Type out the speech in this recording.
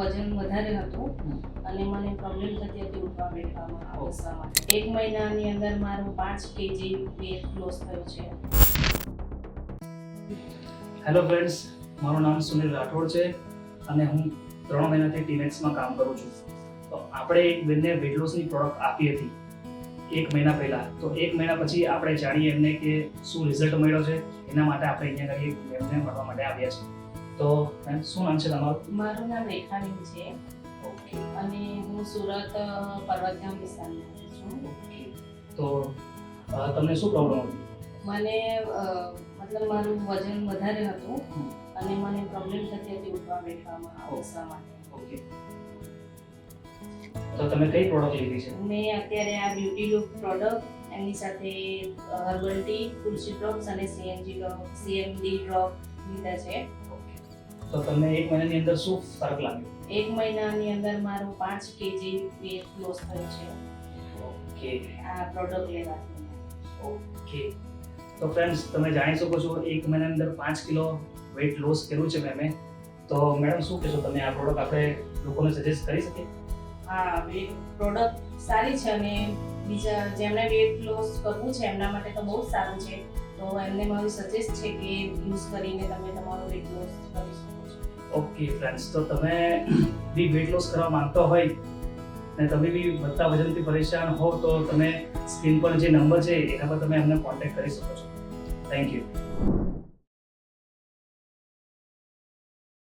વજન વધારે હતું અને મને પ્રોબ્લેમ થતી હતી ઉઠવા બેઠવામાં બેસવા માટે. 1 મહિનાની અંદર મારું 5 કેજી વેટ લોસ થયું છે. હેલો ફ્રેન્ડ્સ, મારું નામ સુનિલ રાઠોડ છે અને હું 3 મહિનાથી ટીનેક્સમાં કામ કરું છું. તો આપણે એક બેનને વેટ લોસની પ્રોડક્ટ આપી હતી 1 મહિના પહેલા. તો 1 મહિના પછી આપણે જાણીએ એમને કે શું રિઝલ્ટ મળ્યો છે. એના માટે આપણે અહીંયા આગળ એમને મળવા માટે આવ્યા છીએ. તો મેમ, શું નામ છે તમારું? મારું નામ રેખાબેન છે ઓકે અને હું સુરત પર્વતગામ વિસ્તારમાં છું. ઓકે. તો તમને શું પ્રોબ્લેમ હતી? મને મતલબ મારું વજન વધારે હતું અને મને પ્રોબ્લેમ થતી હતી ઉઠવા બેઠવામાં બેસવા માટે. ઓકે. તો તમે કઈ પ્રોડક્ટ લીધી છે? મેં અત્યારે આ બ્યુટી લૂપ પ્રોડક્ટ, એની સાથે હર્બલ ટી, તુલસી ડ્રોપ્સ અને CMD ડ્રોપ લીધા છે. તો તમને 1 મહિનાની અંદર શું ફરક લાગ્યો? 1 મહિનાની અંદર મારું 5 કેજી વેટ લોસ થયું છે ઓકે આ પ્રોડક્ટ લેવાથી. ઓકે. તો ફ્રેન્ડ્સ, તમે જાણી શકો છો 1 મહિનાની અંદર 5 કિલો વેટ લોસ કર્યું છે મેમે. તો મેડમ, શું કહેશો તમે? આ પ્રોડક્ટ આપણે લોકોને સજેસ્ટ કરી શકીએ? હા, પ્રોડક્ટ સારી છે અને બીજા જેમણે વેટ લોસ કરવું છે એમના માટે તો બહુ જ સારું છે. તો એમને મારું સજેસ્ટ છે કે યુઝ કરીને તમે તમારો વેટ લોસ કરી શકો છો. ઓકે ફ્રેન્ડ્સ, તો તમે બી વેટ લોસ કરવા માંગતો હોય અને તમે બી વધતા વજનથી પરેશાન હો તો તમે સ્ક્રીન પર જે નંબર છે એના પર તમે અમને કોન્ટેક્ટ કરી શકો છો. Thank you.